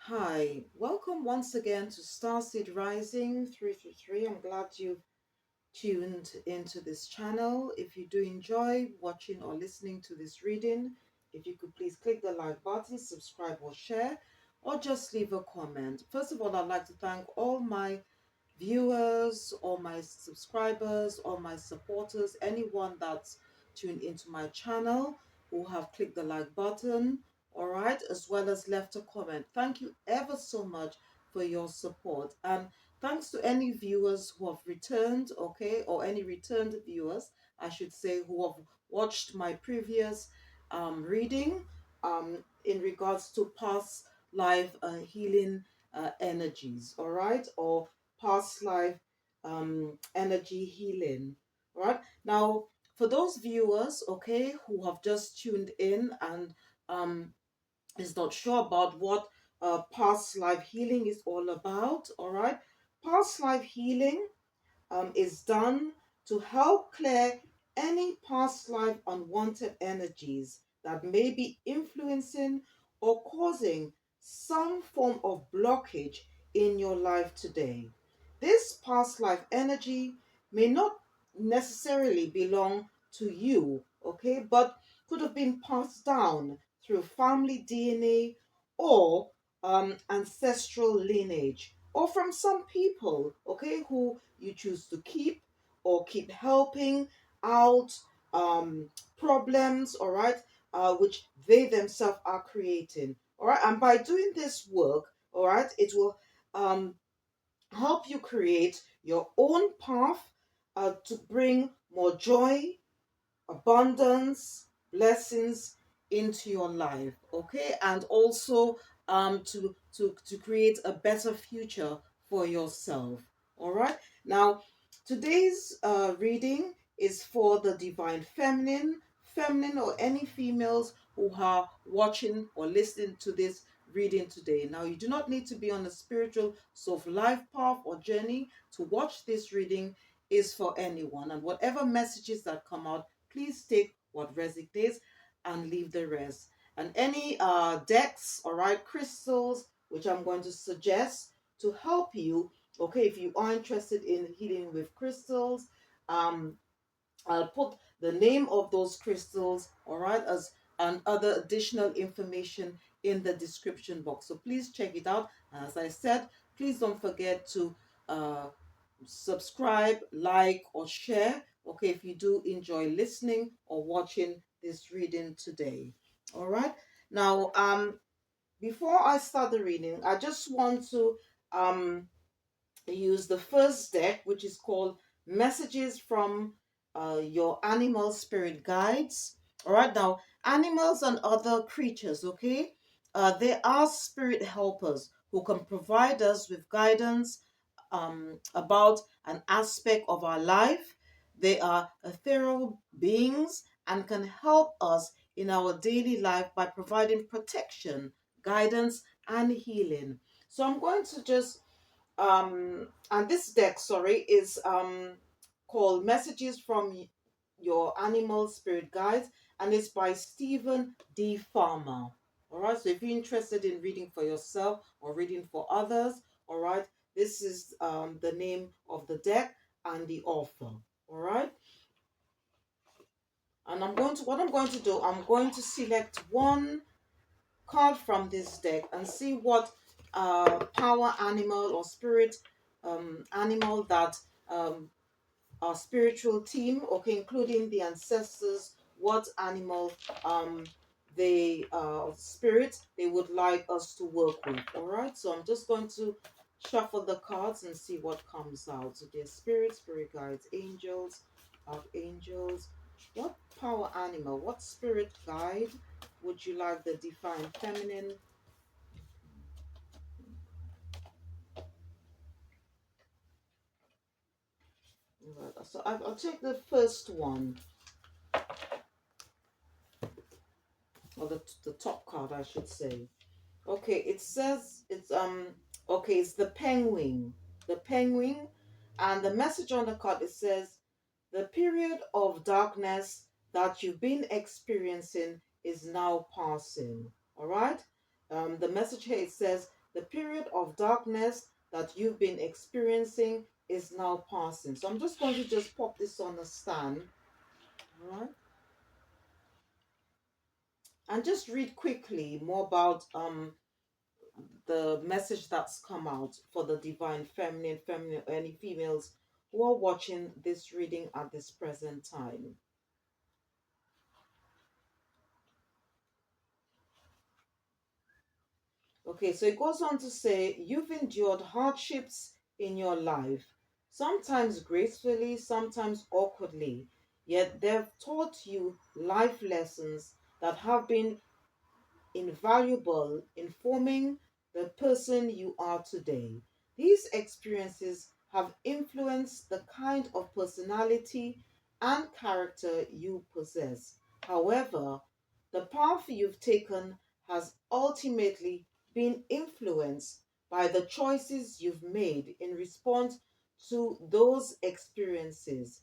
Hi, welcome once again to Starseed Rising 333. I'm glad you've tuned into this channel. If you do enjoy watching or listening to this reading, if you could please click the like button, subscribe or share, or just leave a comment. First of all, I'd like to thank all my viewers, all my subscribers, all my supporters, anyone that's tuned into my channel who have clicked the like button, all right, as well as left a comment. Thank you ever so much for your support. And thanks to any viewers who have returned, okay, or any returned viewers, I should say, who have watched my previous reading in regards to past life healing energies, all right, or past life energy healing. All right. Now, for those viewers, okay, who have just tuned in and um, is not sure about what past life healing is all about, all right, past life healing is done to help clear any past life unwanted energies that may be influencing or causing some form of blockage in your life today. This past life energy may not necessarily belong to you, okay, but could have been passed down through family DNA or ancestral lineage, or from some people, okay, who you choose to keep or keep helping out problems, all right, which they themselves are creating, all right. And by doing this work, all right, it will um, help you create your own path to bring more joy, abundance, blessings into your life, okay, and also to create a better future for yourself. All right. Now, today's reading is for the divine feminine, or any females who are watching or listening to this reading today. Now, you do not need to be on a spiritual sort of life path or journey to watch this reading. Is for anyone, and whatever messages that come out, please take what resonates and leave the rest. And any decks, all right, crystals, which I'm going to suggest to help you, okay, if you are interested in healing with crystals, um, I'll put the name of those crystals, all right, as and other additional information in the description box. So please check it out. And as I said, please don't forget to uh, subscribe, like, or share. Okay, if you do enjoy listening or watching this reading today. All right. Now, before I start the reading, I just want to use the first deck, which is called Messages from Your Animal Spirit Guides. All right, now, animals and other creatures, okay, they are spirit helpers who can provide us with guidance about an aspect of our life. They are ethereal beings and can help us in our daily life by providing protection, guidance, and healing. So I'm going to just and this deck, sorry, is called Messages from Your Animal Spirit Guides, and it's by Stephen D. Farmer. All right, so if you're interested in reading for yourself or reading for others, all right, this is the name of the deck and the author. All right, and what I'm going to do, I'm going to select one card from this deck and see what power animal or spirit animal that our spiritual team, okay, including the ancestors, what animal they spirit they would like us to work with. All right, so I'm just going to shuffle the cards and see what comes out. So there's spirit guides, angels, archangels. What power animal, what spirit guide would you like the divine feminine? Right, so I'll take the first one, or the top card, I should say. Okay, it says it's okay, it's the penguin. The penguin, and the message on the card, it says the period of darkness that you've been experiencing is now passing. All right? The message here, it says The period of darkness that you've been experiencing is now passing. So I'm just going to just pop this on the stand, all right? And just read quickly more about the message that's come out for the divine feminine, any females who are watching this reading at this present time. Okay, so it goes on to say, you've endured hardships in your life, sometimes gracefully, sometimes awkwardly, yet they've taught you life lessons that have been invaluable in forming the person you are today. These experiences have influenced the kind of personality and character you possess. However, the path you've taken has ultimately been influenced by the choices you've made in response to those experiences.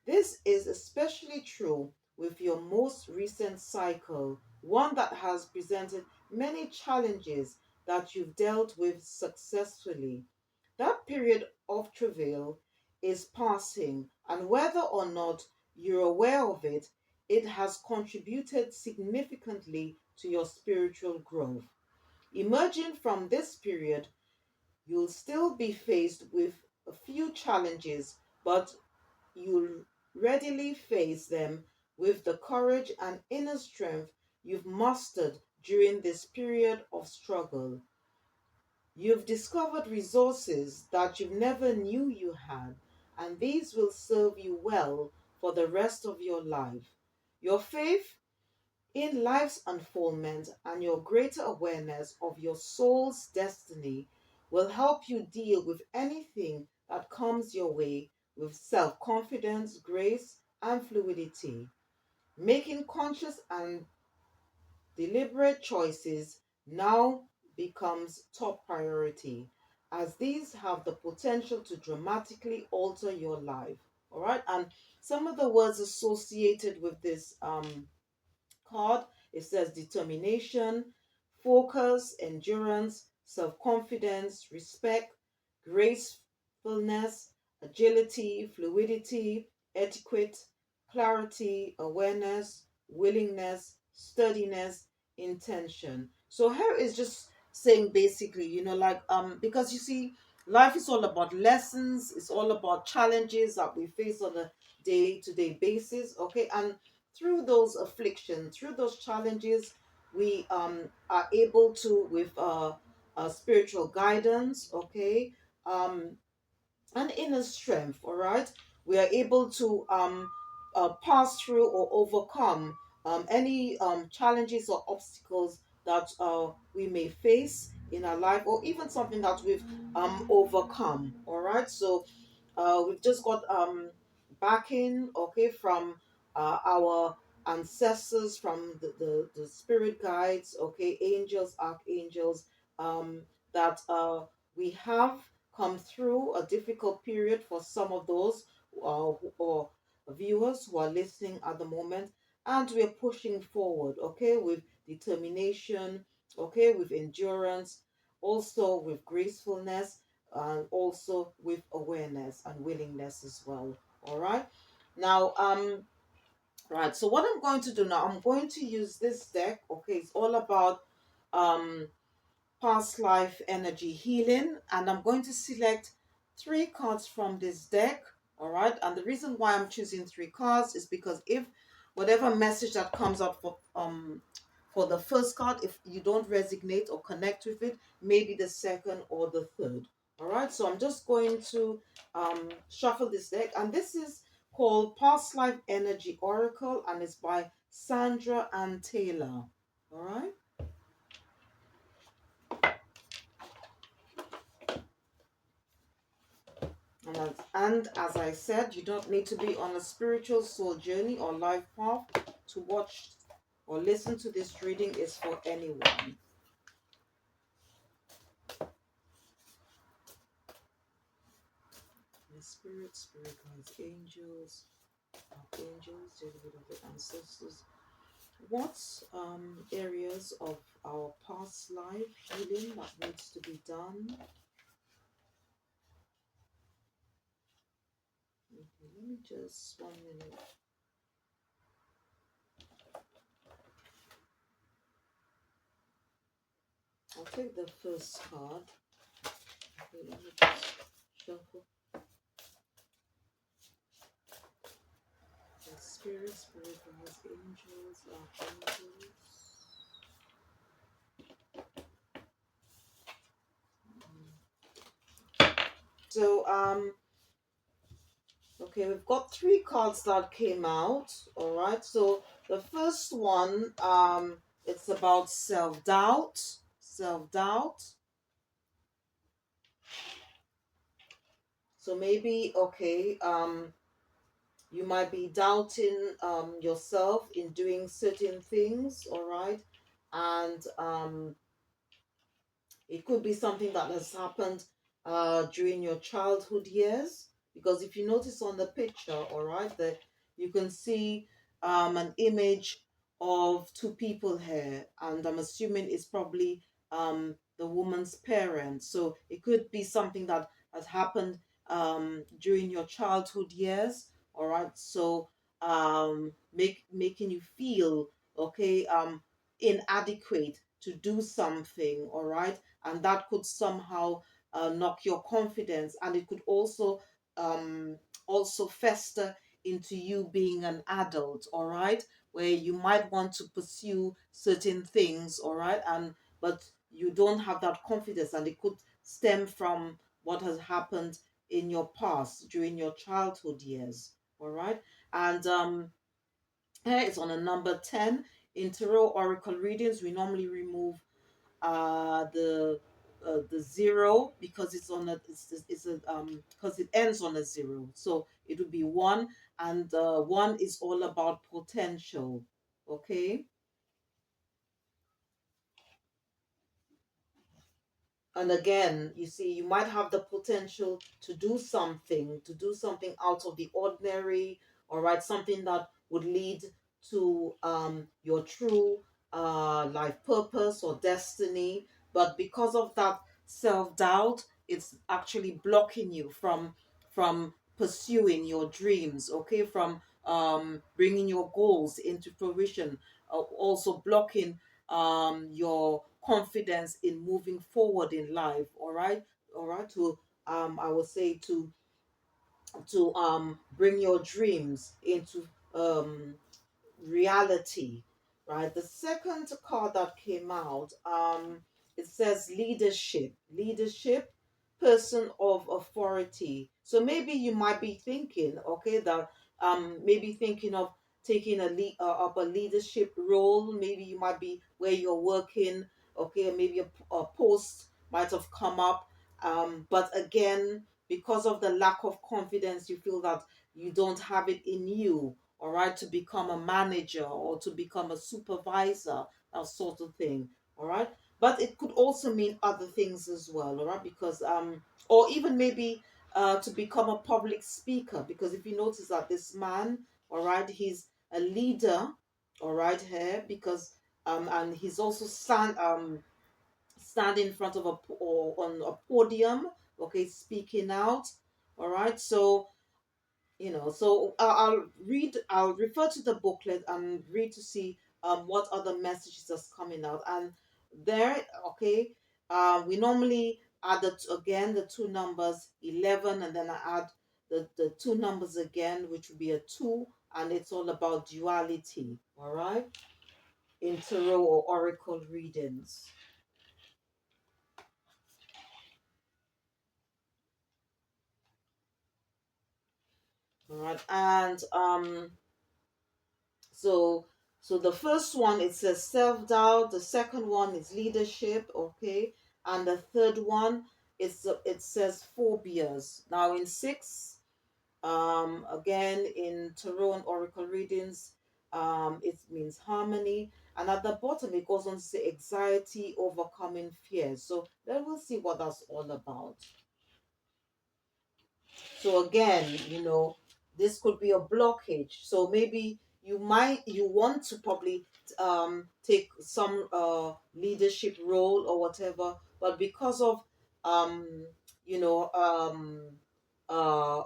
This is especially true with your most recent cycle, one that has presented many challenges that you've dealt with successfully. That period of travail is passing, and whether or not you're aware of it, it has contributed significantly to your spiritual growth. Emerging from this period, you'll still be faced with a few challenges, but you'll readily face them with the courage and inner strength you've mustered during this period of struggle. You've discovered resources that you never knew you had, and these will serve you well for the rest of your life. Your faith in life's unfoldment and your greater awareness of your soul's destiny will help you deal with anything that comes your way with self confidence, grace, and fluidity. Making conscious and deliberate choices now becomes top priority, as these have the potential to dramatically alter your life. All right, and some of the words associated with this card, it says determination, focus, endurance, self confidence, respect, gracefulness, agility, fluidity, etiquette, clarity, awareness, willingness, steadiness, intention. So here is just saying basically, like because you see, life is all about lessons, it's all about challenges that we face on a day-to-day basis, okay? And through those afflictions, through those challenges, we are able to, with spiritual guidance, okay, um, and inner strength, all right, we are able to pass through or overcome any challenges or obstacles that we may face in our life, or even something that we've overcome, all right. So we've just got backing, okay, from our ancestors, from the spirit guides, okay, angels, archangels, that we have come through a difficult period for some of those or viewers who are listening at the moment, and we're pushing forward, okay, with determination, okay, with endurance, also with gracefulness, and also with awareness and willingness as well. All right. Now, right. So what I'm going to do now, I'm going to use this deck. Okay, it's all about um past life energy healing, and I'm going to select three cards from this deck. All right, and the reason why I'm choosing three cards is because if whatever message that comes up for the first card, if you don't resonate or connect with it, maybe the second or the third. All right, so I'm just going to shuffle this deck, and this is called Past Life Energy Oracle, and it's by Sandra and Taylor. All right. And as I said, you don't need to be on a spiritual soul journey or life path to watch or listen to this reading. Is for anyone. The spirit guides, angels, archangels, the ancestors. what areas of our past life healing that needs to be done? Okay, let me just 1 minute. I'll take the first card. Okay, let me just shuffle. The spirit guides, angels, archangels. So okay, we've got three cards that came out. All right. So the first one, it's about self-doubt. Self-doubt. So maybe, okay, you might be doubting yourself in doing certain things, all right? And it could be something that has happened during your childhood years, because if you notice on the picture, all right, that you can see an image of two people here, and I'm assuming it's probably the woman's parents. So it could be something that has happened during your childhood years, all right. So making you feel okay, inadequate to do something, all right, and that could somehow knock your confidence, and it could um, also fester into you being an adult, all right, where you might want to pursue certain things, all right, and but you don't have that confidence, and it could stem from what has happened in your past during your childhood years, all right. And here it's on a number 10. In tarot oracle readings, we normally remove the zero, because it's on a it's a because it ends on a zero, so it would be one, and one is all about potential. Okay. And again, you see, you might have the potential to do something out of the ordinary, all right, something that would lead to your true life purpose or destiny. But because of that self-doubt, it's actually blocking you from pursuing your dreams, okay, from bringing your goals into fruition, also blocking your confidence in moving forward in life, all right, all right, to I would say to bring your dreams into um reality, right? The second card that came out, it says leadership, leadership, person of authority. So maybe you might be thinking, okay, that maybe thinking of taking up a leadership role. Maybe you might be where you're working, okay, maybe a post might have come up, but again, because of the lack of confidence, you feel that you don't have it in you, all right, to become a manager or to become a supervisor, that sort of thing, all right. But it could also mean other things as well, all right, because or even maybe to become a public speaker, because if you notice that this man, all right, he's a leader, all right, here, because and he's also stand in front of or on a podium, okay, speaking out, all right. So so I'll refer to the booklet and read to see what other messages is coming out. And there, okay, we normally add again the two numbers 11, and then I add the two numbers again, which would be a 2, and it's all about duality, all right, in tarot or oracle readings. All right, and so the first one, it says self-doubt, the second one is leadership, okay, and the third one is it says phobias. Now in 6, again in tarot and oracle readings, it means harmony, and at the bottom it goes on to say anxiety, overcoming fears. So then we'll see what that's all about. So again, this could be a blockage. So maybe you want to probably take some leadership role or whatever, but because of um, you know uh,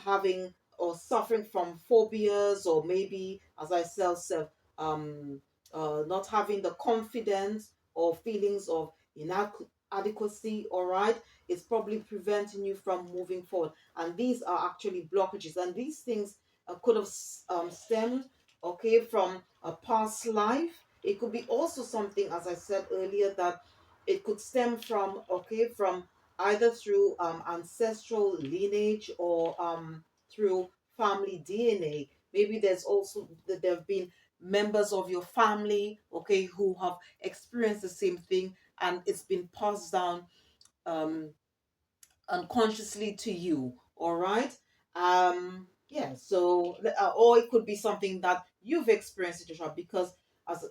having or suffering from phobias, or maybe, as I said, um, not having the confidence or feelings of inadequacy, all right, it's probably preventing you from moving forward. And these are actually blockages, and these things could have stemmed, okay, from a past life. It could be also something, as I said earlier, that it could stem from, okay, from either through ancestral lineage, or through family DNA. Maybe there's also that there have been members of your family, okay, who have experienced the same thing, and it's been passed down um, unconsciously to you. All right. Yeah. So, or it could be something that you've experienced, Joshua, because as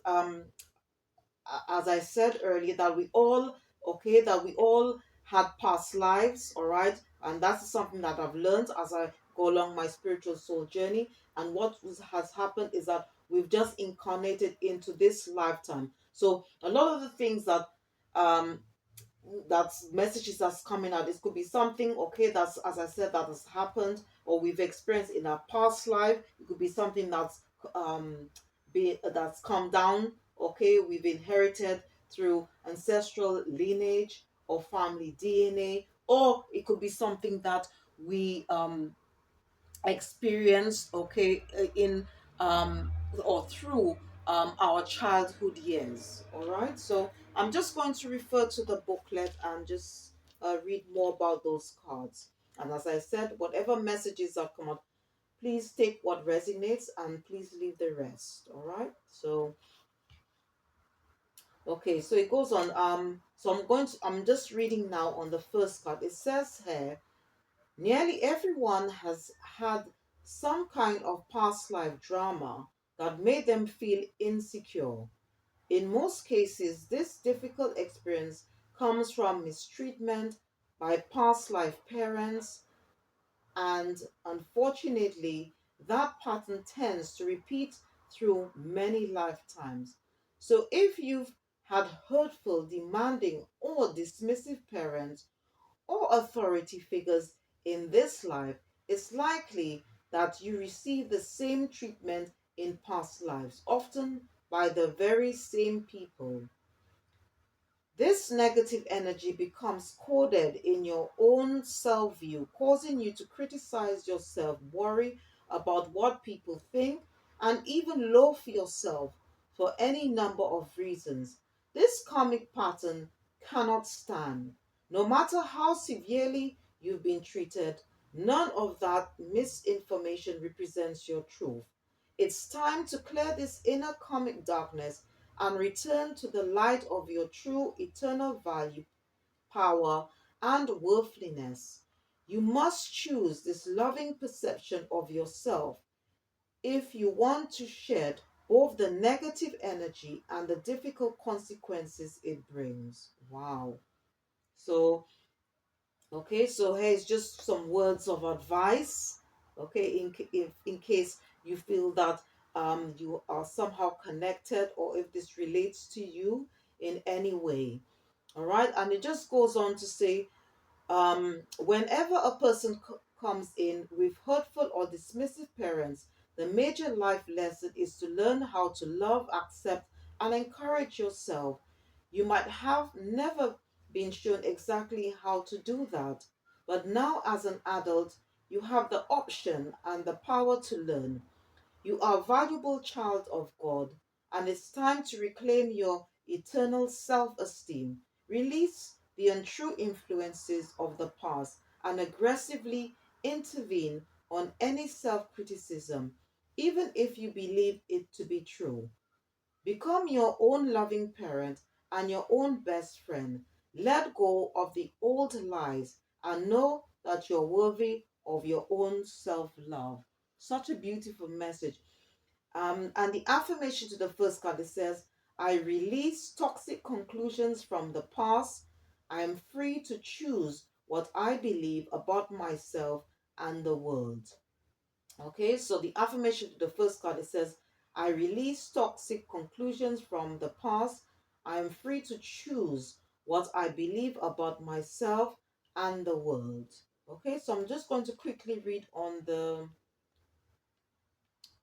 I said earlier, that we all, okay, that we all had past lives, all right, and that's something that I've learned as I go along my spiritual soul journey. And has happened is that we've just incarnated into this lifetime. So a lot of the things um that's messages that's coming out. This could be something, okay, that's, as I said, that has happened or we've experienced in our past life. It could be something that's come down, okay, we've inherited through ancestral lineage or family DNA, or it could be something that we experienced, okay, in or through our childhood years. All right, so I'm just going to refer to the booklet and just read more about those cards. And as I said, whatever messages that come out, please take what resonates and please leave the rest. All right, so okay, so it goes on. So I'm just reading now on the first card. It says here, nearly everyone has had some kind of past life drama that made them feel insecure. In most cases, this difficult experience comes from mistreatment by past life parents, and unfortunately, that pattern tends to repeat through many lifetimes. So, if you've had hurtful, demanding, or dismissive parents or authority figures in this life, it's likely that you receive the same treatment in past lives, often by the very same people. This negative energy becomes coded in your own self view, causing you to criticize yourself, worry about what people think, and even loathe yourself for any number of reasons. This karmic pattern cannot stand. No matter how severely you've been treated, none of that misinformation represents your truth. It's time to clear this inner karmic darkness and return to the light of your true eternal value, power, and worthiness. You must choose this loving perception of yourself if you want to shed both the negative energy and the difficult consequences it brings. Wow. So, okay, so here's just some words of advice. Okay, in case you feel that you are somehow connected, or if this relates to you in any way. All right, and it just goes on to say, whenever a person comes in with hurtful or dismissive parents, the major life lesson is to learn how to love, accept, and encourage yourself. You might have never been shown exactly how to do that, but now as an adult, you have the option and the power to learn. You are a valuable child of God, and it's time to reclaim your eternal self esteem. Release the untrue influences of the past and aggressively intervene on any self criticism, even if you believe it to be true. Become your own loving parent and your own best friend. Let go of the old lies and know that you're worthy of your own self love. Such a beautiful message. And the affirmation to the first card, it says, I release toxic conclusions from the past. I am free to choose what I believe about myself and the world. Okay, so the affirmation to the first card, it says, I release toxic conclusions from the past. I am free to choose what I believe about myself and the world. Okay, so I'm just going to quickly read on the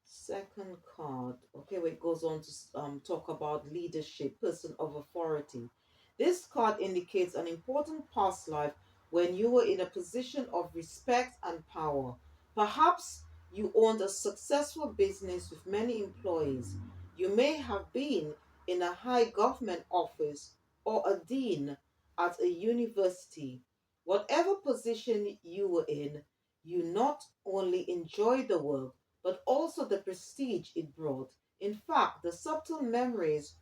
second card. Okay, where it goes on to talk about leadership, person of authority. This card indicates an important past life when you were in a position of respect and power. Perhaps you owned a successful business with many employees. You may have been in a high government office or a dean at a university. Whatever position you were in, you not only enjoyed the work but also the prestige it brought. In fact, the subtle memories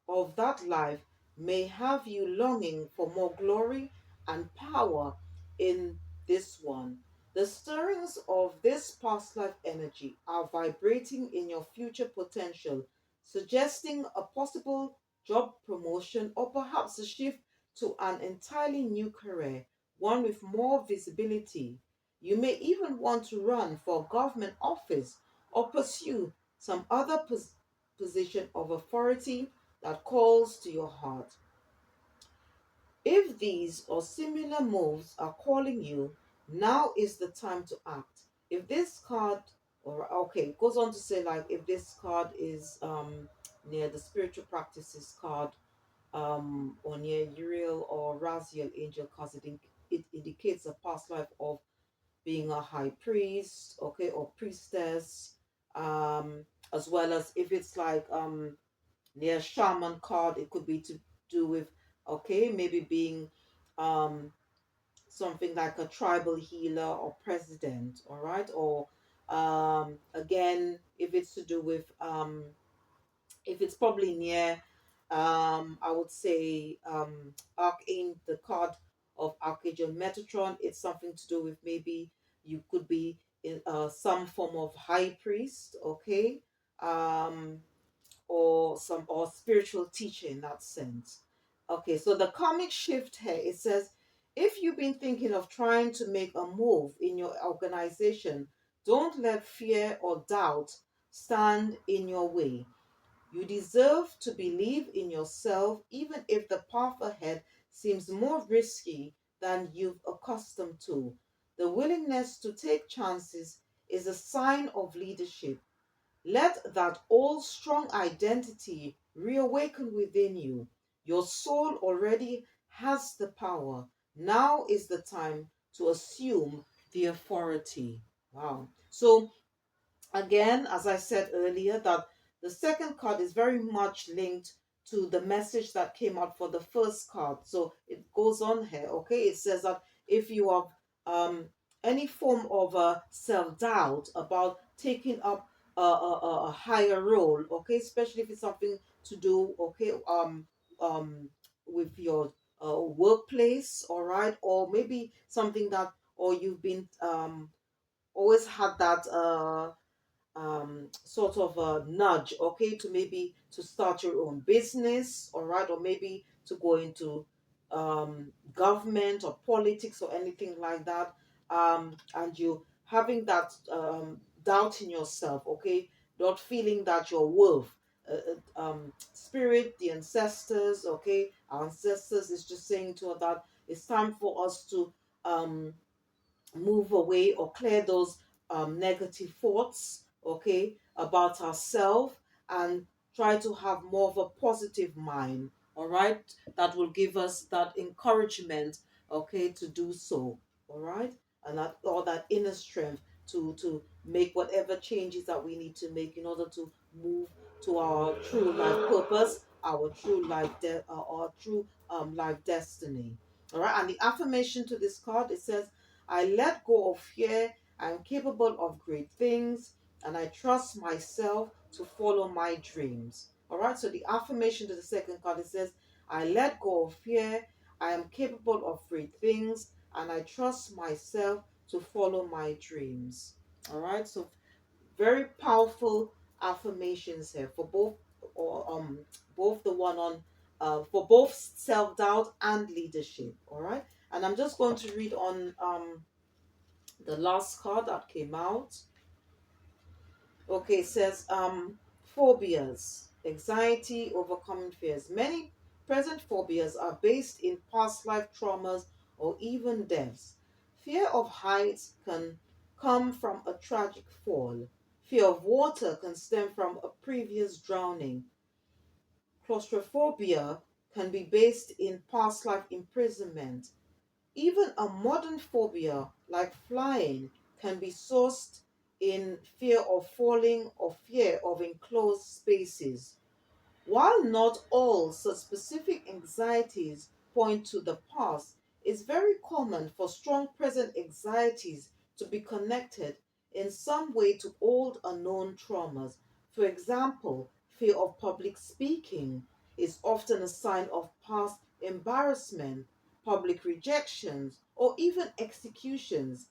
of that life may have you longing for more glory and power in this one. The stirrings of this past life energy are vibrating in your future potential, suggesting a possible job promotion or perhaps a shift to an entirely new career, one with more visibility. You may even want to run for a government office or pursue some other position of authority that calls to your heart. If these or similar moves are calling you, now is the time to act. If this card, or okay, it goes on to say like if this card is near the spiritual practices card, or near Uriel or Raziel angel cards, it indicates a past life of being a high priest, okay, or priestess, as well as if it's like near shaman card, it could be to do with, okay, maybe being um something like a tribal healer or president, all right, or again, if it's to do with if it's probably near I would say archangel, the card of archangel Metatron, it's something to do with maybe you could be in some form of high priest, okay, um or some or spiritual teacher in that sense. Okay, so the karmic shift here, it says if you've been thinking of trying to make a move in your organization, don't let fear or doubt stand in your way. You deserve to believe in yourself even if the path ahead seems more risky than you've accustomed to. The willingness to take chances is a sign of leadership. Let that old strong identity reawaken within you. Your soul already has the power. Now is the time to assume the authority. Wow. So again, as I said earlier, that the second card is very much linked to the message that came out for the first card. So it goes on here, okay? It says that if you have any form of self doubt about taking up a higher role, okay, especially if it's something to do, okay, um, with your workplace, all right, or maybe something that, or you've been always had that sort of a nudge, okay, to maybe to start your own business, all right, or maybe to go into government or politics or anything like that, and you having that doubt in yourself, okay, not feeling that you're worth. Spirit, the ancestors, okay, our ancestors is just saying to us that it's time for us to um, move away or clear those negative thoughts, okay, about ourselves and try to have more of a positive mind, all right, that will give us that encouragement, okay, to do so, all right, and that or that inner strength to make whatever changes that we need to make in order to move to our true life purpose, our true our true life destiny. All right, and the affirmation to this card, it says, I let go of fear. I am capable of great things and I trust myself to follow my dreams. All right, so the affirmation to the second card, it says, I let go of fear. I am capable of great things and I trust myself to follow my dreams. All right, so very powerful affirmations here for both, or both the one on for both self-doubt and leadership. All right, and I'm just going to read on the last card that came out. Okay, it says phobias, anxiety, overcoming fears. Many present phobias are based in past life traumas or even deaths. Fear of heights can come from a tragic fall. Fear of water can stem from a previous drowning. Claustrophobia can be based in past life imprisonment. Even a modern phobia like flying can be sourced in fear of falling or fear of enclosed spaces. While not all such specific anxieties point to the past, it's very common for strong present anxieties to be connected in some way to old unknown traumas. For example, fear of public speaking is often a sign of past embarrassment, public rejections, or even executions.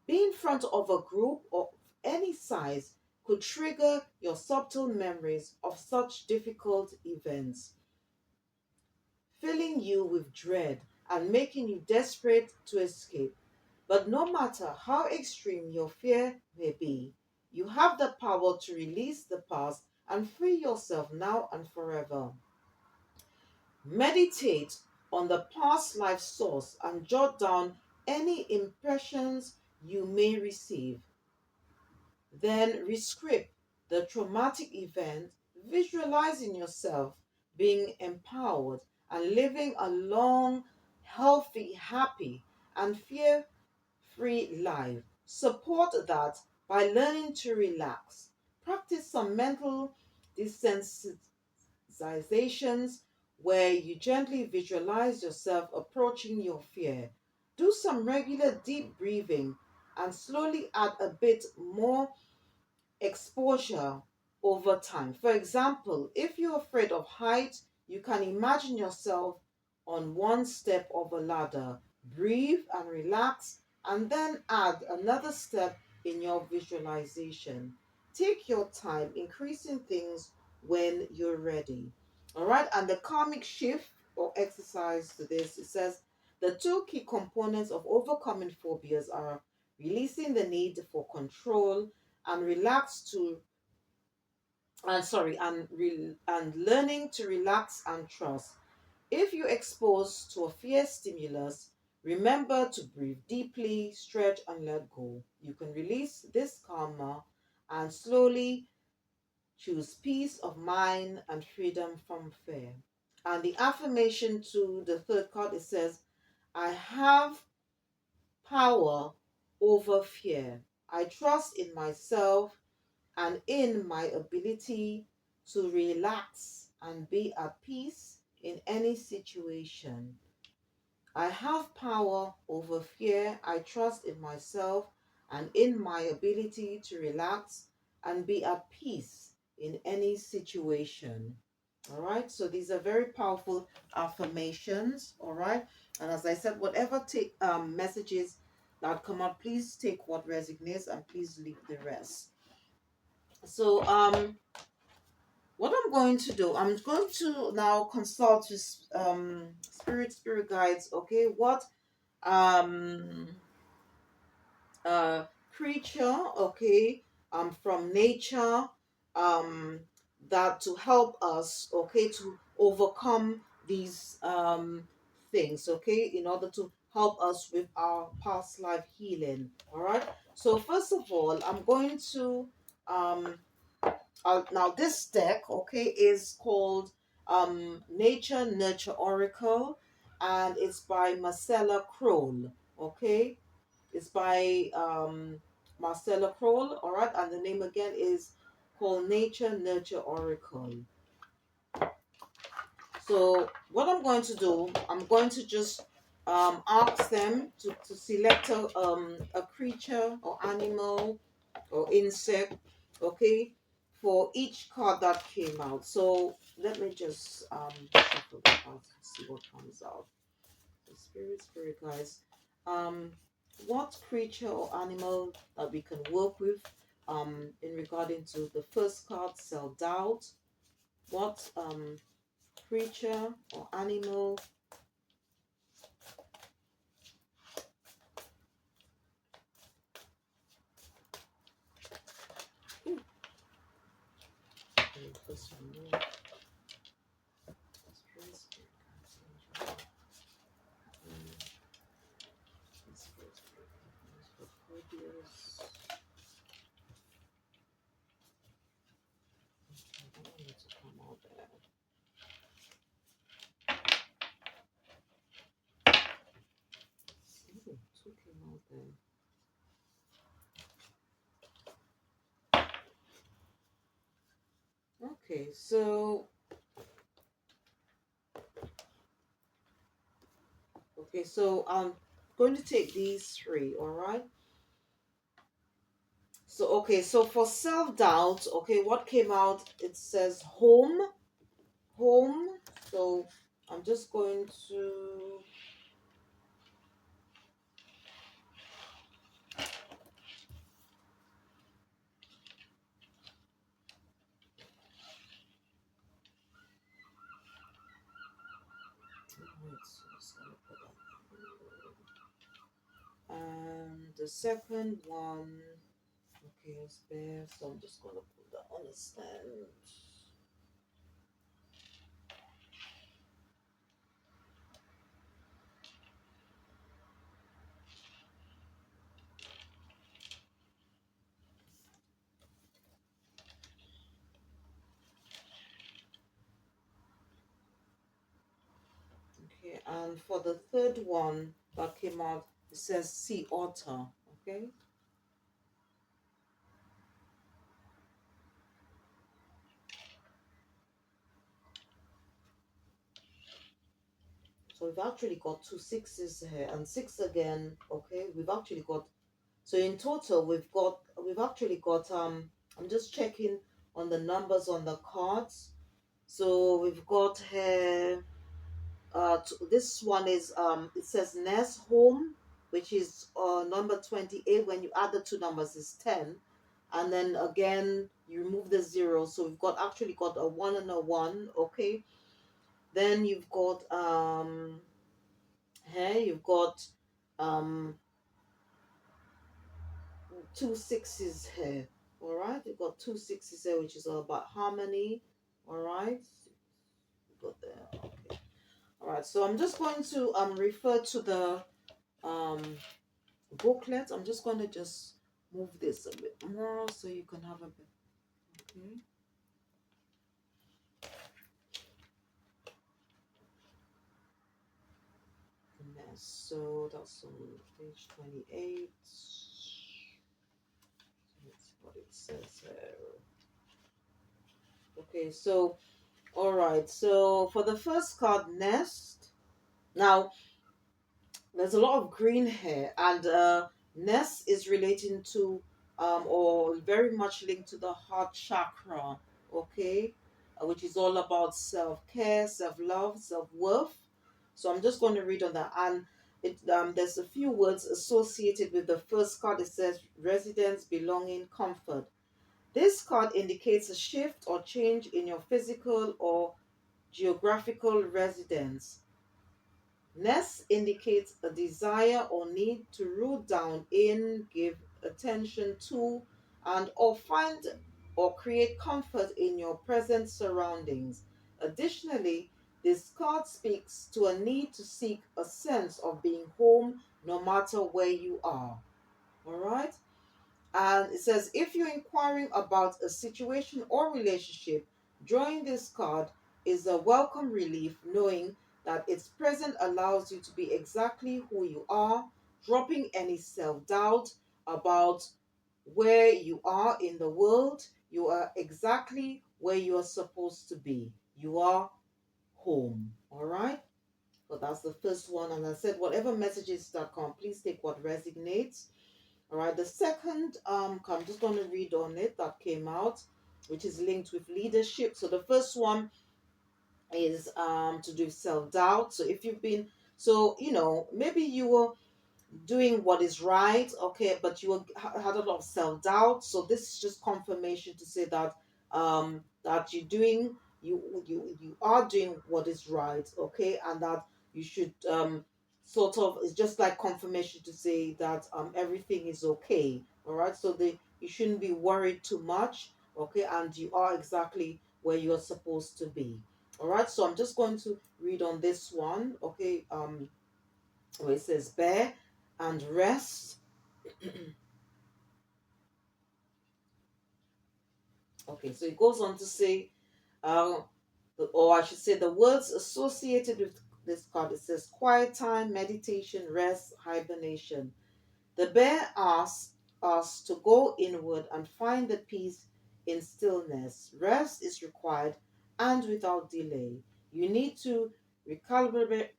Being in front of a group of any size could trigger your subtle memories of such difficult events, filling you with dread and making you desperate to escape. But no matter how extreme your fear may be, you have the power to release the past and free yourself now and forever. Meditate on the past life source and jot down any impressions you may receive. Then rescript the traumatic event, visualizing yourself being empowered and living a long, healthy, happy, and fear free life. Support that by learning to relax. Practice some mental desensitizations where you gently visualize yourself approaching your fear. Do some regular deep breathing and slowly add a bit more exposure over time. For example, if you're afraid of heights, you can imagine yourself on one step of a ladder. Breathe and relax, and then add another step in your visualization. Take your time, increasing things when you're ready. All right, and the karmic shift or exercise to this, it says the two key components of overcoming phobias are releasing the need for control and relax to and sorry and learning to relax and trust. If you're exposed to a fear stimulus, remember to breathe deeply, stretch, and let go. You can release this karma and slowly choose peace of mind and freedom from fear. And the affirmation to the third card, it says, I have power over fear. I trust in myself and in my ability to relax and be at peace in any situation. I have power over fear. I trust in myself and in my ability to relax and be at peace in any situation. All right, so these are very powerful affirmations. All right, and as I said, whatever messages that come out, please take what resonates and please leave the rest. So, what I'm going to do, I'm going to now consult with spirit guides. Okay, what um uh creature, okay, from nature, um that to help us, okay, to overcome these things, okay, in order to help us with our past life healing. All right, so first of all, I'm going to um now this deck, okay, is called Nature Nurture Oracle, and it's by Marcella Kroll. Okay, it's by Marcella Kroll. All right, and the name again is called Nature Nurture Oracle. So what I'm going to do, I'm going to just ask them to select a creature or animal or insect, okay, for each card that came out. So let me just shuffle the cards and see what comes out. So spirit guys, um, what creature or animal that we can work with in regarding to the first card, self doubt. What creature or animal came out then? Okay, so I'm going to take these three, all right? So okay, so for self-doubt, okay, what came out? It says home, home. So I'm just going to wait, so I'm just gonna put that. And the second one, okay, is there. So I'm just gonna put that on the stand. Okay, and for the third one that came out, it says sea otter. Okay, so we've actually got two sixes here and six again. Okay, we've actually got, so in total we've actually got I'm just checking on the numbers on the cards. So we've got here this one is it says nest home, which is number 28. When you add the two numbers is 10, and then again you remove the zero, so we've got actually got a one and a one. Okay, then you've got here you've got um two sixes here. All right, you've got two sixes here, which is all about harmony. All right, got there. Okay. All right, so I'm just going to refer to the um booklet. I'm just going to just move this a bit more so you can have a bit. Okay. Yes, so that's on page 28. That's what it says here. Okay, so all right, so for the first card, nest. Now there's a lot of green here, and nest is relating to or very much linked to the heart chakra. Okay, which is all about self-care, self-love, self-worth. So I'm just going to read on that, and there's a few words associated with the first card. It says residence, belonging, comfort. This card indicates a shift or change in your physical or geographical residence. Nest indicates a desire or need to root down in, give attention to, and or find or create comfort in your present surroundings. Additionally, this card speaks to a need to seek a sense of being home no matter where you are. All right? And it says, if you're inquiring about a situation or relationship, drawing this card is a welcome relief, knowing that its present allows you to be exactly who you are, dropping any self doubt about where you are in the world. You are exactly where you are supposed to be. You are home. All right. So that's the first one. And I said, whatever messages that come, please take what resonates. All right, the second, I'm just going to read on it that came out, which is linked with leadership. So the first one is to do self doubt. So if you've been, so maybe you were doing what is right, okay, but you had a lot of self doubt. So this is just confirmation to say that that you are doing what is right, okay, and that you should sort of, it's just like confirmation to say that everything is okay. All right, so you shouldn't be worried too much, okay, and you are exactly where you're supposed to be. All right, so I'm just going to read on this one, okay, where it says bear and rest. Okay, so it goes on to say, uh, or I should say, the words associated with this card. It says quiet time, meditation, rest, hibernation. The bear asks us to go inward and find the peace in stillness. Rest is required and without delay. You need to recal- re-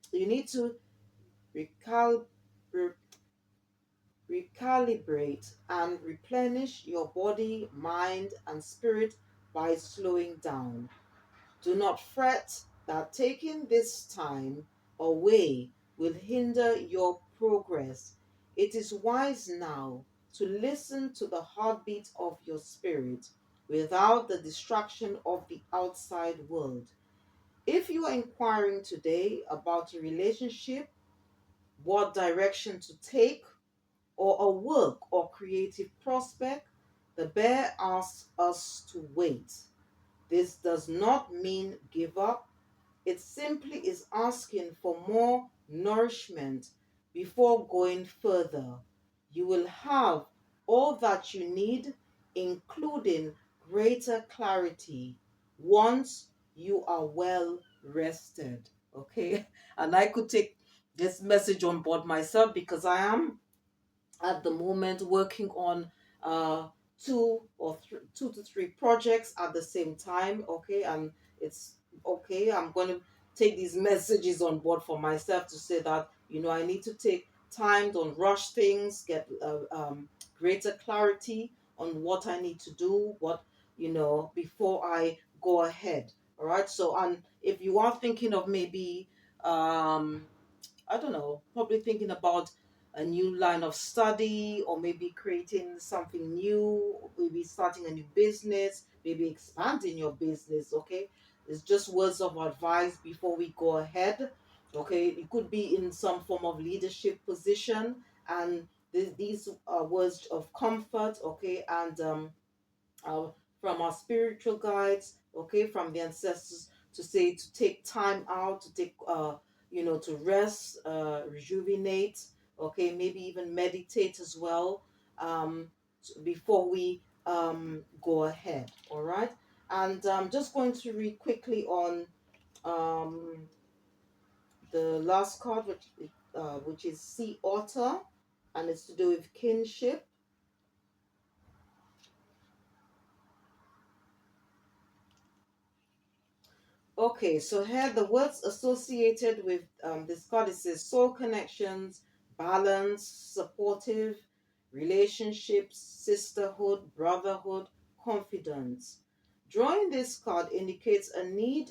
recalibrate and replenish your body, mind, and spirit by slowing down. Do not fret that taking this time away will hinder your progress. It is wise now to listen to the heartbeat of your spirit without the distraction of the outside world. If you are inquiring today about a relationship, what direction to take, or a work or creative prospect, the bear asks us to wait. This does not mean give up. It simply is asking for more nourishment before going further. You will have all that you need, including greater clarity, once you are well rested. Okay? And I could take this message on board myself because I am at the moment working on uh, two to three projects at the same time. Okay, and it's okay. I'm going to take these messages on board for myself to say that I need to take time, don't rush things, get greater clarity on what I need to do, what before I go ahead. All right. So, and if you are thinking of maybe I don't know, probably thinking about a new line of study or maybe creating something new, maybe starting a new business, maybe expanding your business, okay? It's just words of advice before we go ahead, okay? It could be in some form of leadership position, and these are words of comfort, okay? And uh, from our spiritual guides, okay, from the ancestors, to say to take time out, to take, to rest, rejuvenate, okay, maybe even meditate as well, before we go ahead. All right, and I'm just going to read quickly on um, the last card, which is Sea Otter, and it's to do with kinship. Okay, so here the words associated with this card, it says soul connections, balance, supportive, relationships, sisterhood, brotherhood, confidence. Drawing this card indicates a need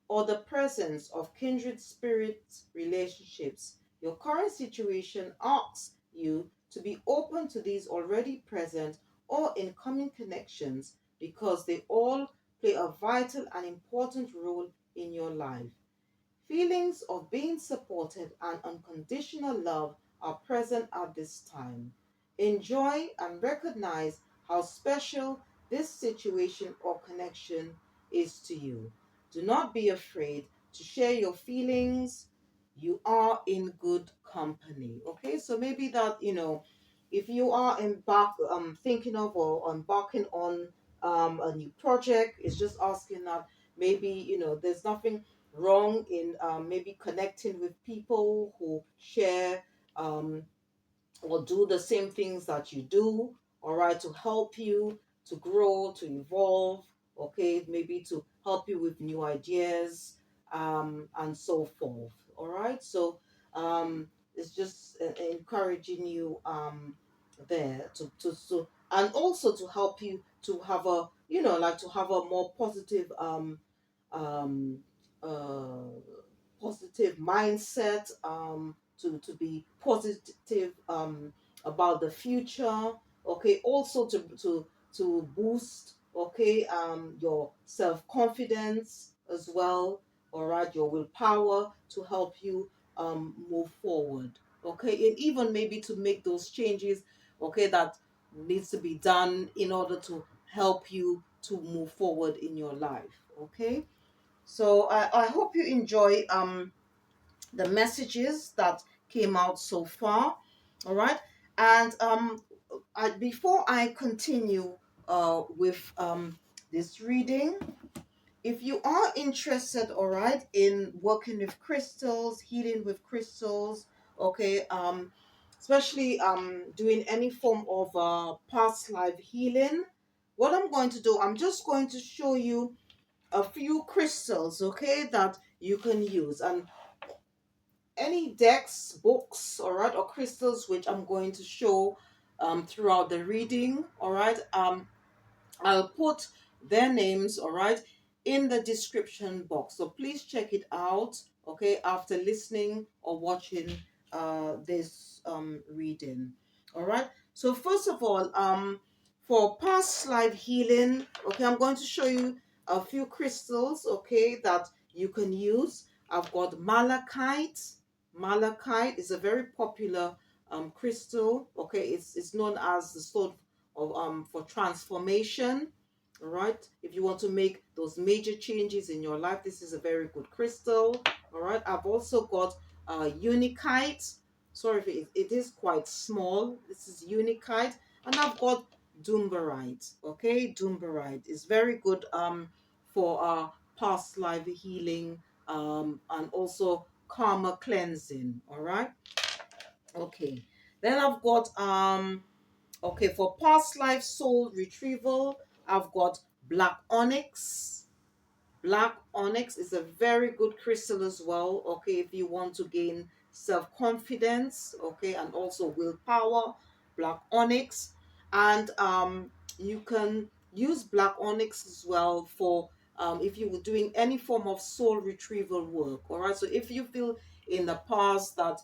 or the presence of kindred spirit relationships. Your current situation asks you to be open to these already present or incoming connections because they all play a vital and important role in your life. Feelings of being supported and unconditional love are present at this time. Enjoy and recognize how special this situation or connection is to you. Do not be afraid to share your feelings. You are in good company. Okay, so maybe that, if you are thinking of or embarking on a new project, it's just asking that maybe, there's nothing wrong in maybe connecting with people who share um, or do the same things that you do, all right, to help you to grow, to evolve, okay, maybe to help you with new ideas, and so forth, all right. So it's just encouraging you there and also to help you to have a, like to have a more positive um, uh, positive mindset, to be positive about the future, okay, also to boost, okay, your self-confidence as well, all right, your willpower to help you move forward, okay, and even maybe to make those changes, okay, that needs to be done in order to help you to move forward in your life, okay. So I hope you enjoy the messages that came out so far. All right. And before I continue with this reading, if you are interested, all right, in working with crystals, healing with crystals, okay, especially doing any form of past life healing, what I'm going to do, I'm just going to show you a few crystals, okay, that you can use. And any decks, books, all right, or crystals which I'm going to show throughout the reading, all right, I'll put their names, all right, in the description box. So please check it out, okay, after listening or watching this reading. All right. So first of all, for past life healing, okay, I'm going to show you a few crystals, okay, that you can use. I've got malachite. Malachite is a very popular crystal. Okay, it's known as the stone of for transformation. All right, if you want to make those major changes in your life, this is a very good crystal. All right, I've also got unikite. Sorry if it is quite small. This is unikite. And I've got dumbarite. Okay, dumbarite is very good for past life healing and also karma cleansing. All right. Okay, then I've got okay, for past life soul retrieval, I've got black onyx. Black onyx is a very good crystal as well. Okay, if you want to gain self confidence, okay, and also willpower, black onyx, and you can use black onyx as well for if you were doing any form of soul retrieval work. All right, so if you feel in the past that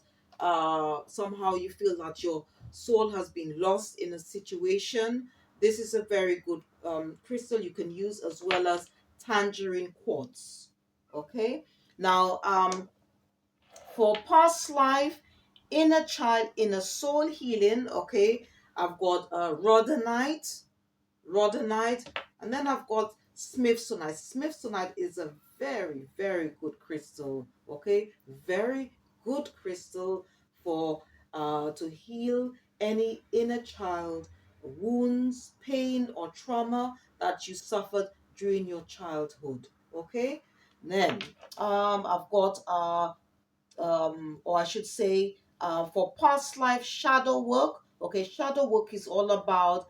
somehow you feel that your soul has been lost in a situation, this is a very good crystal you can use, as well as tangerine quartz. Okay, now for past life, inner child, inner soul healing, okay, I've got rhodonite, rhodonite, and then I've got smithsonite. Smithsonite is a very, very good crystal, okay, very good crystal for to heal any inner child wounds, pain, or trauma that you suffered during your childhood. Okay, then I've got or I should say, for past life shadow work. Okay, shadow work is all about,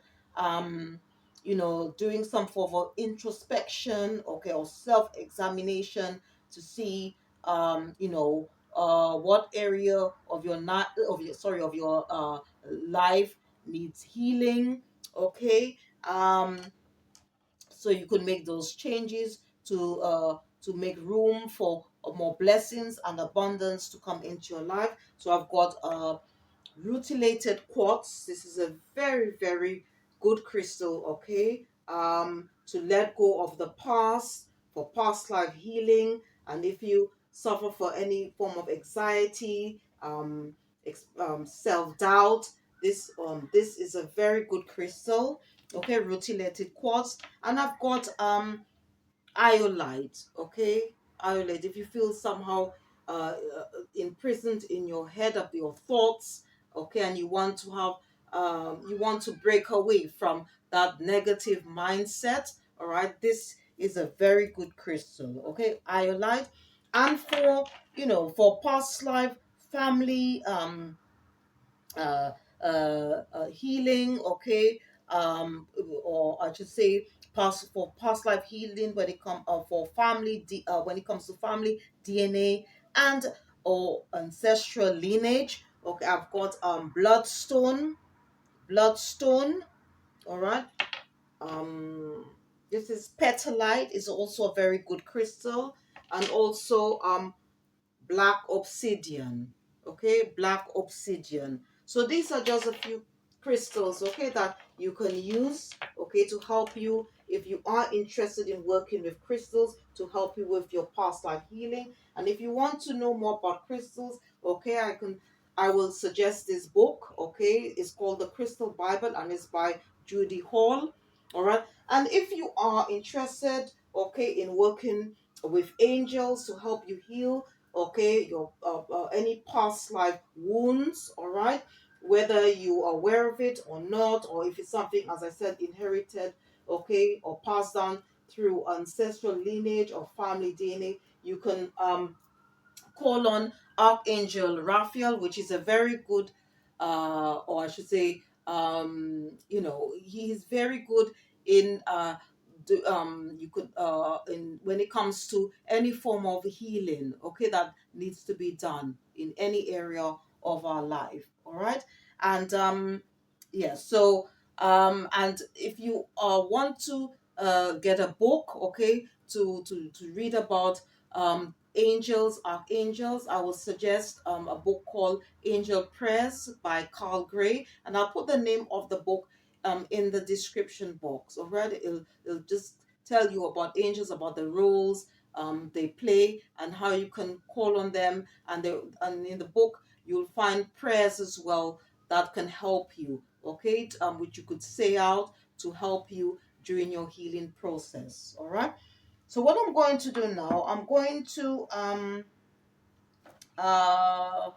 doing some form of introspection, okay, or self-examination to see, what area of your not of your sorry of your life needs healing. Okay, so you could make those changes to make room for more blessings and abundance to come into your life. So I've got rutilated quartz. This is a very, very good crystal, okay, to let go of the past, for past life healing. And if you suffer for any form of anxiety, self-doubt, this is a very good crystal, okay, rutilated quartz. And I've got iolite, okay, iolite. If you feel somehow imprisoned in your head of your thoughts, okay, and you want to have you want to break away from that negative mindset, all right, this is a very good crystal, okay, iolite. And for for past life family uh, healing, okay, or I should say, past life healing when it comes for family, when it comes to family DNA and or ancestral lineage. Okay, I've got bloodstone, bloodstone. All right. This is petalite. Is also a very good crystal, and also black obsidian. Okay, black obsidian. So these are just a few crystals, okay, that you can use, okay, to help you if you are interested in working with crystals, to help you with your past life healing. And if you want to know more about crystals, okay, I will suggest this book, okay. It's called The Crystal Bible and it's by Judy Hall. All right. And if you are interested, okay, in working with angels to help you heal, okay, your any past life wounds, all right, whether you are aware of it or not, or if it's something, as I said, inherited, okay, or passed down through ancestral lineage or family DNA, you can call on Archangel Raphael, which is a very good or I should say, he is very good in you could in when it comes to any form of healing, okay, that needs to be done in any area of our life. All right, and yeah, so and if you want to get a book, okay, to read about angels, archangels, I will suggest a book called Angel Prayers by Carl Gray, and I'll put the name of the book in the description box. All right, it'll just tell you about angels, about the roles they play, and how you can call on them. And in the book you'll find prayers as well that can help you. Okay, which you could say out to help you during your healing process. All right. So what I'm going to do now, I'm going to uh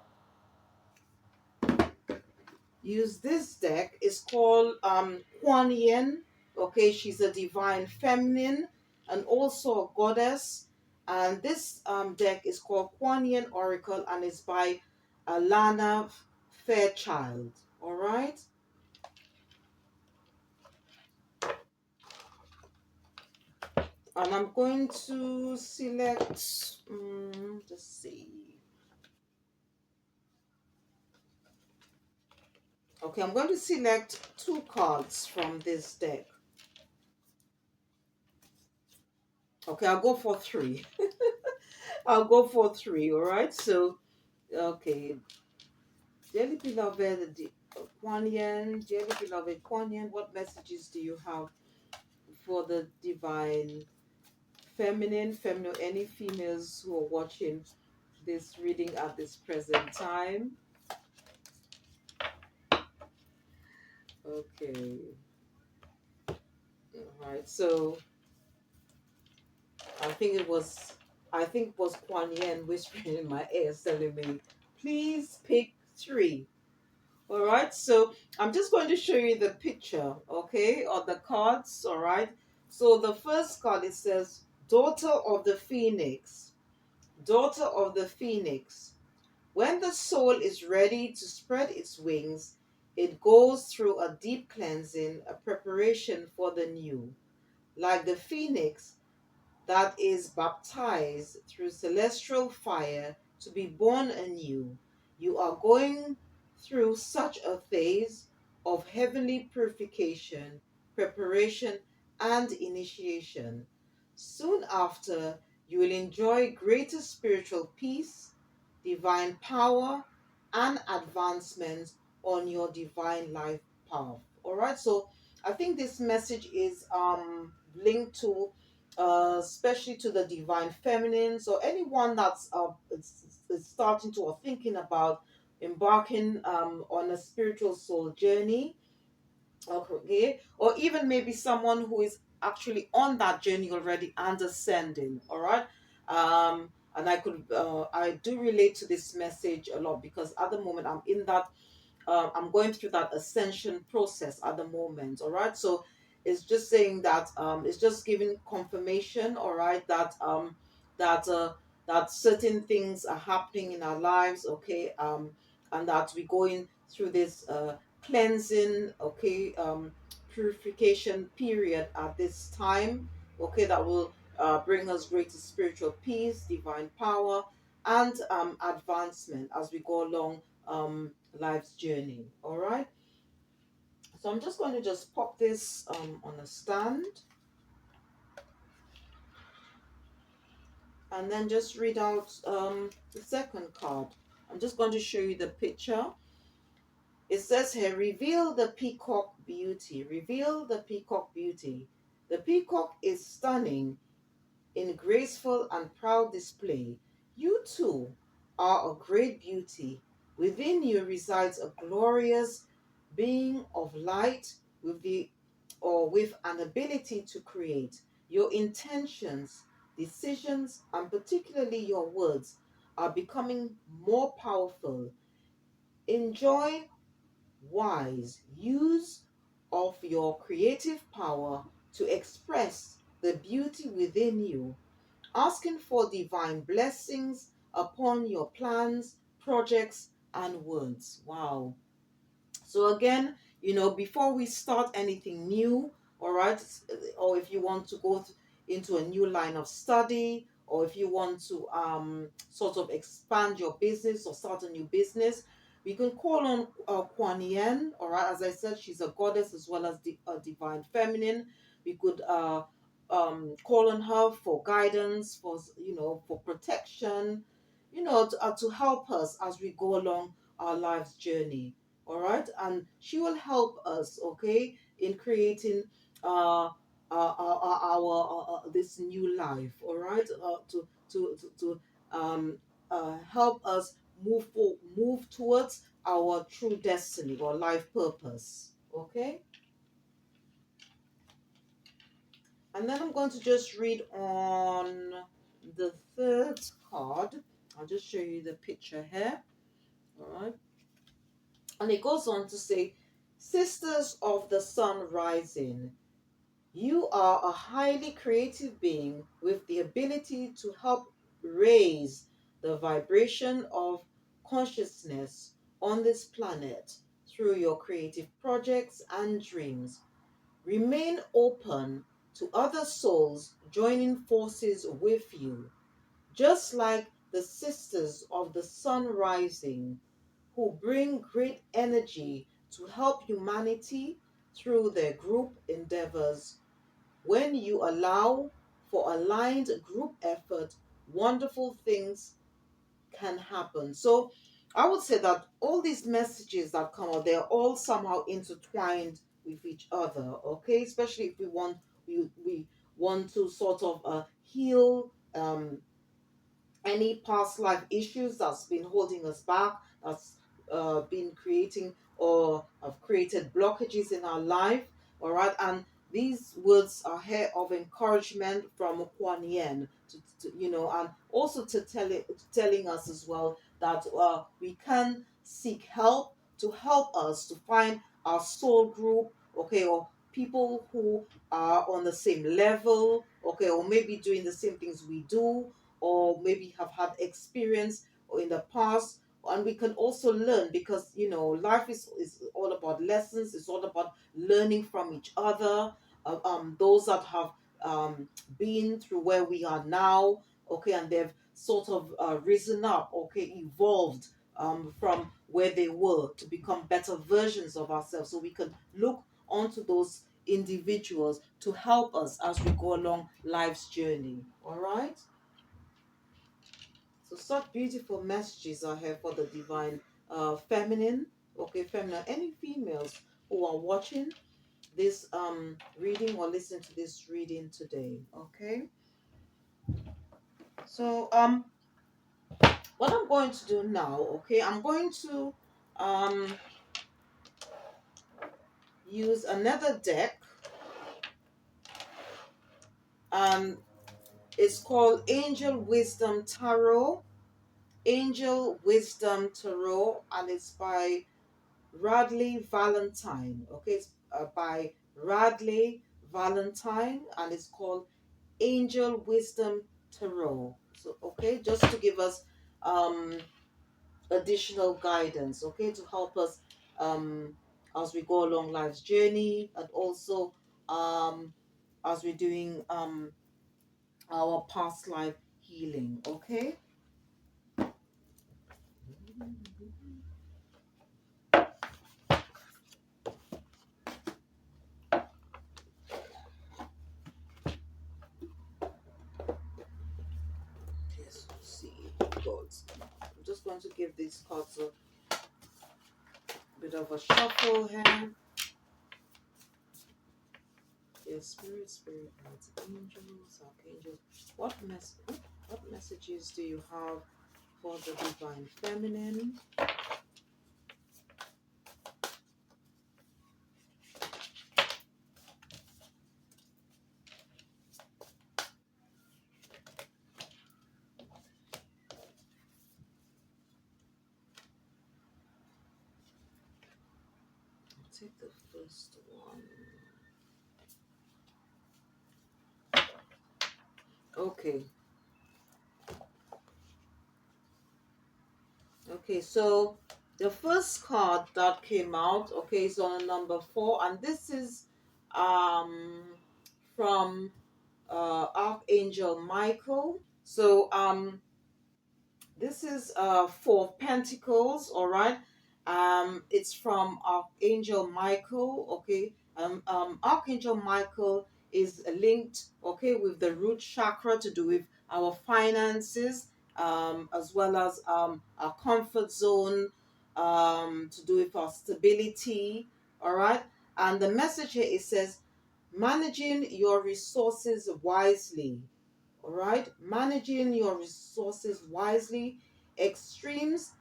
use this deck. It's called Kuan Yin. Okay, she's a divine feminine and also a goddess. And this deck is called Kuan Yin Oracle and it's by Alana Fairchild. All right. And I'm going to select, let's see. Okay, I'm going to select two cards from this deck. Okay, I'll go for three. I'll go for three, all right? So, okay. Dearly beloved, Kuan Yin, dearly beloved Kuan Yin, what messages do you have for the divine feminine, any females who are watching this reading at this present time? Okay. All right. So, I think it was Kuan Yin whispering in my ears telling me, please pick three. All right, so I'm just going to show you the picture, okay, of the cards. All right, so the first card, it says, Daughter of the Phoenix. Daughter of the Phoenix. When the soul is ready to spread its wings, it goes through a deep cleansing, a preparation for the new. Like the phoenix that is baptized through celestial fire to be born anew. You are going through such a phase of heavenly purification, preparation, and initiation. Soon after, you will enjoy greater spiritual peace, divine power, and advancement on your divine life path. All right, so I think this message is linked to especially to the divine feminines or anyone that's is starting to or thinking about embarking on a spiritual soul journey, okay, or even maybe someone who is actually on that journey already and ascending. All right, and I do relate to this message a lot because at the moment I'm going through that ascension process at the moment. All right, so it's just saying that it's just giving confirmation. All right, that that certain things are happening in our lives. Okay, and that we're going through this cleansing. Okay, purification period at this time. Okay, that will bring us greater spiritual peace, divine power, and advancement as we go along life's journey. All right, so I'm just going to just pop this on a stand and then just read out the second card. I'm just going to show you the picture. It says here, reveal the peacock beauty. Reveal the peacock beauty. The peacock is stunning in graceful and proud display. You too are a great beauty. Within you resides a glorious being of light with the or with an ability to create. Your intentions, decisions, and particularly your words are becoming more powerful. Enjoy wise use of your creative power to express the beauty within you, asking for divine blessings upon your plans, projects, and words. Wow. So again, before we start anything new, all right, or if you want to go into a new line of study, or if you want to sort of expand your business or start a new business, we can call on Kuan Yin. All right, as I said, she's a goddess as well as a divine feminine. We could call on her for guidance, for protection, to help us as we go along our life's journey. All right, and she will help us, okay, in creating our this new life. All right, to help us move towards our true destiny or life purpose. Okay, and then I'm going to just read on the third card. I'll just show you the picture here. All right, and it goes on to say, Sisters of the Sun Rising, you are a highly creative being with the ability to help raise the vibration of consciousness on this planet through your creative projects and dreams. Remain open to other souls joining forces with you, just like the Sisters of the Sun Rising, who bring great energy to help humanity through their group endeavors. When you allow for aligned group effort, wonderful things can happen. So I would say that all these messages that come out, they're all somehow intertwined with each other, okay? Especially if we want to sort of heal any past life issues that's been holding us back, that's been creating or have created blockages in our life. All right, and these words are here of encouragement from Kuan Yin and also telling us as well that we can seek help to help us to find our soul group, okay, or people who are on the same level, okay, or maybe doing the same things we do, or maybe have had experience or in the past. And we can also learn, because life is all about lessons. It's all about learning from each other, those that have um, been through where we are now, okay, and they've sort of risen up, okay, evolved from where they were to become better versions of ourselves. So we can look onto those individuals to help us as we go along life's journey. All right. So such beautiful messages are here for the divine feminine. Okay, feminine. Any females who are watching this reading or listening to this reading today. Okay. So what I'm going to do now, okay, I'm going to um use another deck. Um it's called Angel Wisdom Tarot. Angel Wisdom Tarot, and it's by Radley Valentine. Okay, it's by Radley Valentine, and it's called Angel Wisdom Tarot. So, okay, just to give us um, additional guidance, okay, to help us as we go along life's journey, and also as we're doing our past life healing, okay? Yes, we'll see. Gods. I'm just going to give these cards a bit of a shuffle here. Yes, spirit guides, angels, archangels. What messages do you have for the divine feminine? I'll take the first one. Okay. Okay, so The first card that came out, okay, is on number 4, and this is um from Archangel Michael. So this is 4 of Pentacles, all right. It's from Archangel Michael, okay. Archangel Michael is linked, okay, with the root chakra, to do with our finances, as well as our comfort zone, to do with our stability, all right. And the message here, it says, managing your resources wisely. All right, managing your resources wisely. Extremes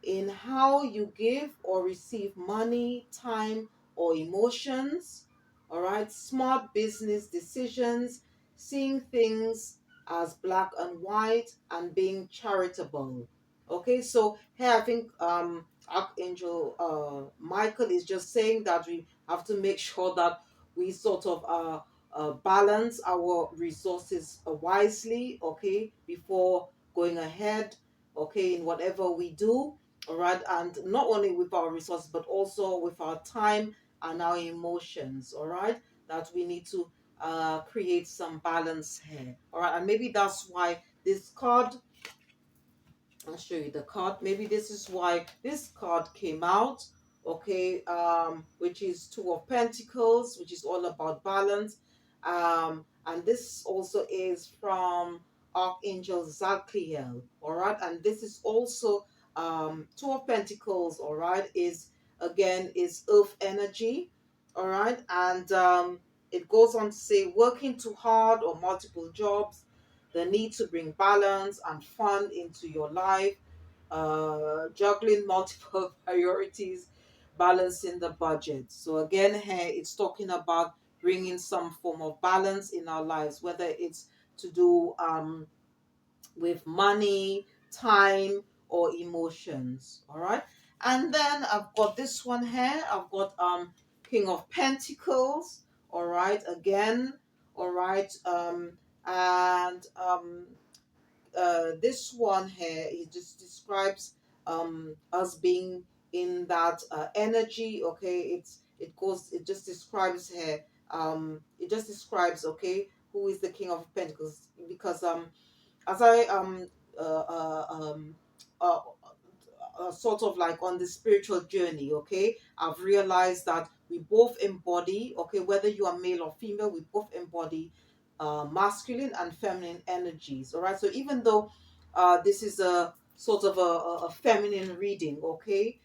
in how you give or receive money, time, or emotions. All right, smart business decisions, seeing things as black and white, and being charitable. Okay, so here I think Archangel Michael is just saying that we have to make sure that we sort of balance our resources wisely, okay, before going ahead, okay, in whatever we do, all right, and not only with our resources, but also with our time and our emotions, all right, that we need to create some balance here, all right, and maybe that's why this card, I'll show you the card. Maybe this is why this card came out. Okay, which is Two of Pentacles, which is all about balance. And this also is from Archangel Zachiel. All right, and this is also Two of Pentacles. All right, is again is Earth energy. All right, and it goes on to say working too hard or multiple jobs, the need to bring balance and fun into your life, juggling multiple priorities, balancing the budget. So again, here it's talking about bringing some form of balance in our lives, whether it's to do with money, time, or emotions. All right. And then I've got this one here. I've got King of Pentacles. All right. Again. All right. And this one here, it just describes us being in that energy. Okay, it just describes here, it just describes, okay, who is the King of Pentacles, because as I uh, uh, um uh, sort of like on the spiritual journey, okay, I've realized that we both embody, okay, whether you are male or female, we both embody masculine and feminine energies. All right, so even though this is a sort of a feminine reading, okay,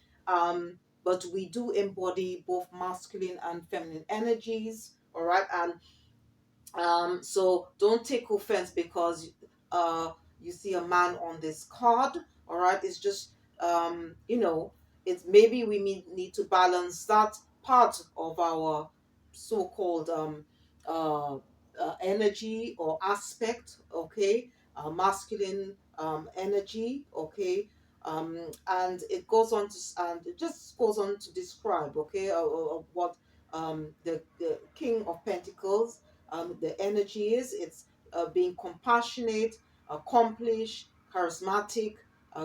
but we do embody both masculine and feminine energies. All right, and so don't take offense because uh, you see a man on this card. All right, it's just it's maybe we need to balance that part of our so-called energy or aspect. Okay, masculine energy. Okay. And it just goes on to describe, okay, what the King of Pentacles, the energy is. It's being compassionate, accomplished, charismatic,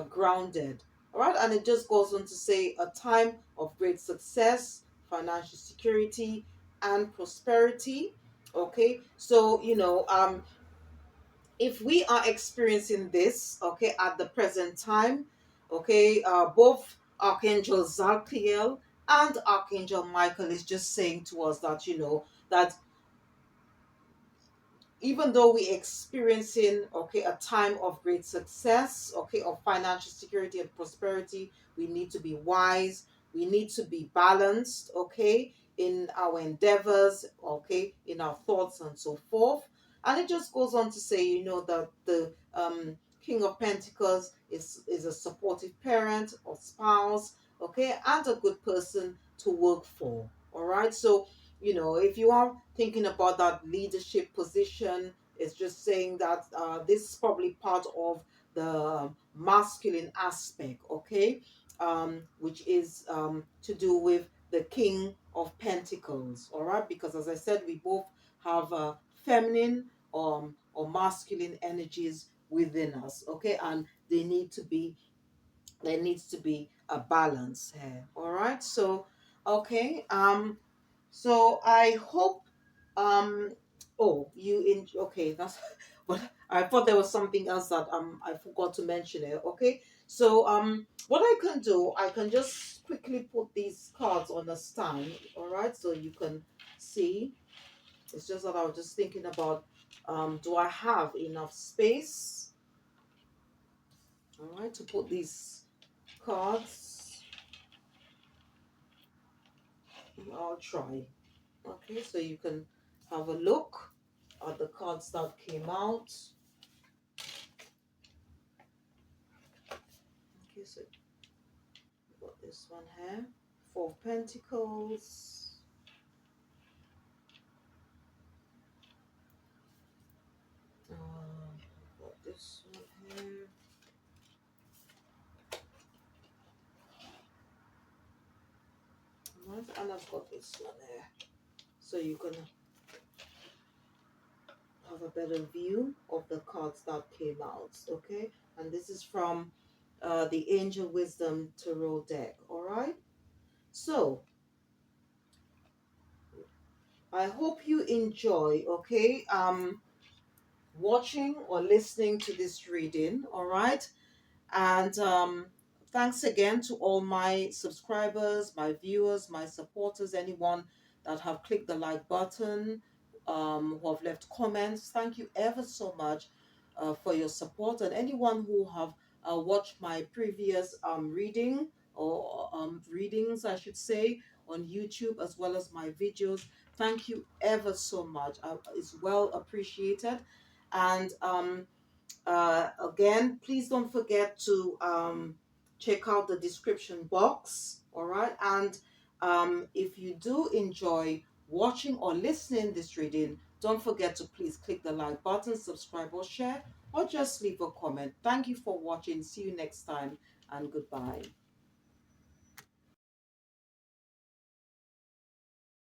grounded. All right, and it just goes on to say a time of great success, financial security, and prosperity. Okay, so if we are experiencing this, okay, at the present time, okay, both Archangel Zachiel and Archangel Michael is just saying to us that that even though we're experiencing, okay, a time of great success, okay, of financial security and prosperity, we need to be wise, we need to be balanced, okay, in our endeavors, okay, in our thoughts and so forth. And it just goes on to say, that the King of Pentacles is a supportive parent or spouse, okay, and a good person to work for. All right, so if you are thinking about that leadership position, it's just saying that this is probably part of the masculine aspect, okay, which is to do with the King of Pentacles, all right, because as I said, we both have feminine or masculine energies within us, okay, and they need to be There needs to be a balance here. All right. So, okay. So I hope oh, you in okay, that's but I thought there was something else that I forgot to mention it. Okay. So what I can do, I can just quickly put these cards on a stand, all right, so you can see. It's just that I was just thinking about do I have enough space, all right, to put these cards. I'll try. Okay, so you can have a look at the cards that came out. Okay, so we've got this one here. Four of Pentacles. We've got this one here. Right, and I've got this one here. So you can have a better view of the cards that came out. Okay, and this is from the Angel Wisdom Tarot deck. All right. So I hope you enjoy. Okay. Watching or listening to this reading, all right? And thanks again to all my subscribers, my viewers, my supporters, anyone that have clicked the like button, who have left comments. Thank you ever so much for your support. And anyone who have watched my previous reading or readings, I should say, on YouTube as well as my videos. Thank you ever so much. It's well appreciated. And again, please don't forget to check out the description box. All right. And if you do enjoy watching or listening this reading, don't forget to please click the like button, subscribe or share, or just leave a comment. Thank you for watching. See you next time and goodbye.